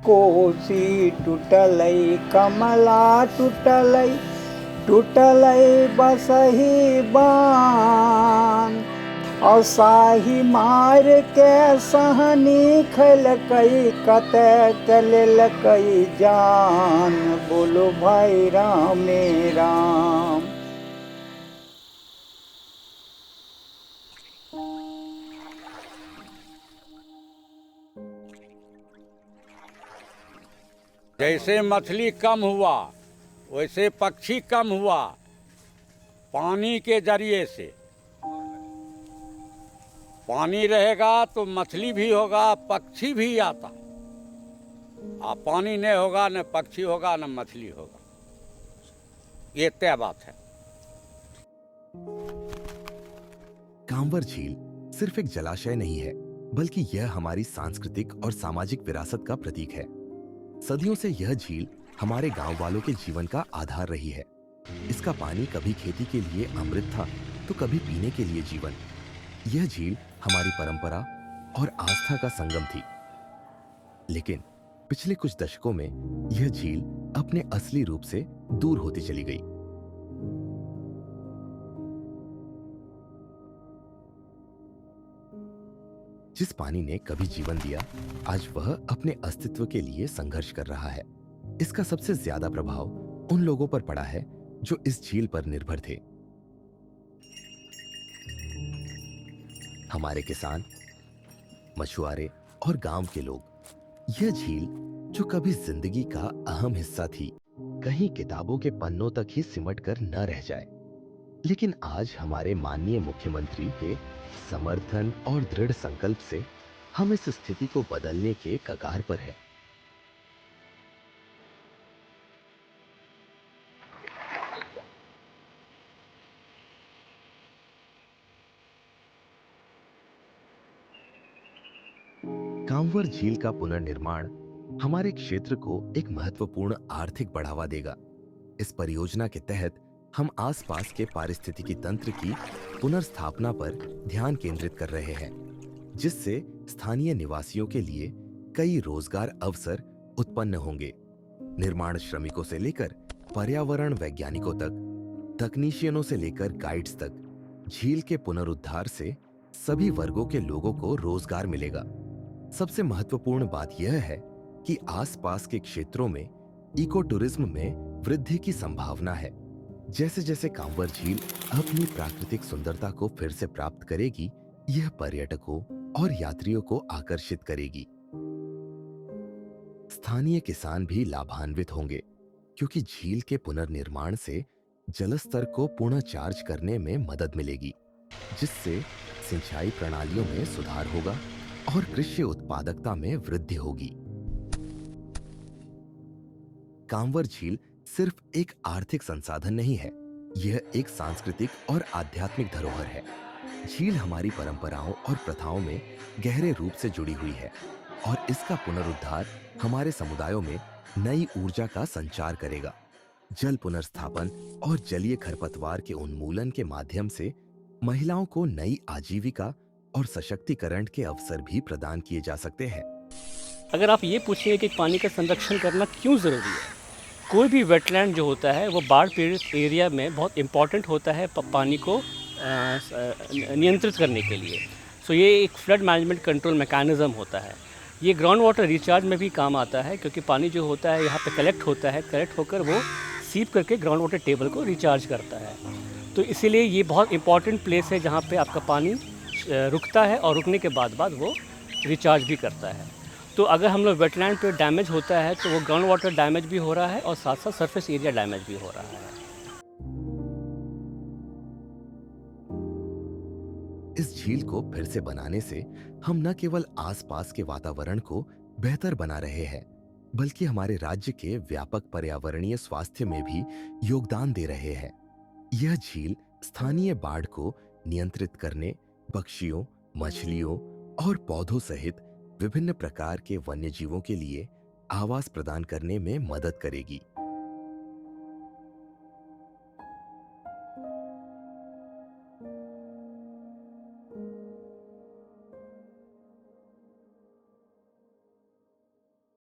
कोसी टूटलै कमला टूटलै बसही बान। असाही मार के सहनी खलकै कतै चललकै जान। बोलो भाई राम राम। जैसे मछली कम हुआ वैसे पक्षी कम हुआ पानी के जरिए से। पानी रहेगा तो मछली भी होगा, पक्षी भी आता। अब पानी नहीं होगा न पक्षी होगा न मछली होगा, ये तय बात है। कांवर झील सिर्फ एक जलाशय नहीं है, बल्कि यह हमारी सांस्कृतिक और सामाजिक विरासत का प्रतीक है। सदियों से यह झील हमारे गांव वालों के जीवन का आधार रही है। इसका पानी कभी खेती के लिए अमृत था तो कभी पीने के लिए जीवन। यह झील हमारी परंपरा और आस्था का संगम थी। लेकिन पिछले कुछ दशकों में यह झील अपने असली रूप से दूर होती चली गई। जिस पानी ने कभी जीवन दिया, आज वह अपने अस्तित्व के लिए संघर्ष कर रहा है। इसका सबसे ज्यादा प्रभाव उन लोगों पर पड़ा है जो इस झील पर निर्भर थे। हमारे किसान, मछुआरे और गांव के लोग। यह झील जो कभी जिंदगी का अहम हिस्सा थी, कहीं किताबों के पन्नों तक ही सिमट कर न रह जाए। लेकिन आज हमारे माननीय मुख्यमंत्री के समर्थन और दृढ़ संकल्प से हम इस स्थिति को बदलने के कगार पर हैं। कांवर झील का पुनर्निर्माण हमारे क्षेत्र को एक महत्वपूर्ण आर्थिक बढ़ावा देगा। इस परियोजना के तहत हम आसपास के पारिस्थितिकी तंत्र की पुनर्स्थापना पर ध्यान केंद्रित कर रहे हैं, जिससे स्थानीय निवासियों के लिए कई रोजगार अवसर उत्पन्न होंगे। निर्माण श्रमिकों से लेकर पर्यावरण वैज्ञानिकों तक, तकनीशियनों से लेकर गाइड्स तक, झील के पुनरुद्धार से सभी वर्गों के लोगों को रोजगार मिलेगा। सबसे महत्वपूर्ण बात यह है कि आसपास के क्षेत्रों में इको टूरिज्म में वृद्धि की संभावना है। जैसे जैसे कांवर झील अपनी प्राकृतिक सुंदरता को फिर से प्राप्त करेगी, यह पर्यटकों और यात्रियों को आकर्षित करेगी। स्थानीय किसान भी लाभान्वित होंगे, क्योंकि झील के पुनर्निर्माण से जलस्तर को पुनः चार्ज करने में मदद मिलेगी, जिससे सिंचाई प्रणालियों में सुधार होगा और कृषि उत्पादकता में वृद्धि होगी। कांवर झील सिर्फ एक आर्थिक संसाधन नहीं है, यह एक सांस्कृतिक और आध्यात्मिक धरोहर है। झील हमारी परंपराओं और प्रथाओं में गहरे रूप से जुड़ी हुई है और इसका पुनरुद्धार हमारे समुदायों में नई ऊर्जा का संचार करेगा। जल पुनर्स्थापन और जलीय खरपतवार के उन्मूलन के माध्यम से महिलाओं को नई आजीविका और सशक्तिकरण के अवसर भी प्रदान किए जा सकते हैं। अगर आप ये पूछिए कि पानी का संरक्षण करना क्यों ज़रूरी है, कोई भी वेटलैंड जो होता है वो बाढ़ पीड़ित एरिया में बहुत इम्पॉर्टेंट होता है पानी को नियंत्रित करने के लिए। सो ये एक फ्लड मैनेजमेंट कंट्रोल मैकेनिज़्म होता है। ये ग्राउंड वाटर रिचार्ज में भी काम आता है, क्योंकि पानी जो होता है यहाँ पे कलेक्ट होता है, कलेक्ट होकर वो सीप करके ग्राउंड वाटर टेबल को रिचार्ज करता है। तो इसीलिए ये बहुत इंपॉर्टेंट प्लेस है जहाँ पे आपका पानी रुकता है और रुकने के बाद वो रिचार्ज भी करता है। तो अगर हम लोग वेटलैंड पे डैमेज होता है तो वो ग्राउंड वाटर डैमेज भी हो रहा है और साथ साथ सरफेस एरिया डैमेज भी हो रहा है। इस झील को फिर से बनाने से हम न केवल आसपास के वातावरण को बेहतर बना रहे हैं, बल्कि हमारे राज्य के व्यापक पर्यावरणीय स्वास्थ्य में भी योगदान दे रहे हैं। यह झील स्थानीय बाढ़ को नियंत्रित करने, पक्षियों, मछलियों और पौधों सहित विभिन्न प्रकार के वन्य जीवों के लिए आवास प्रदान करने में मदद करेगी।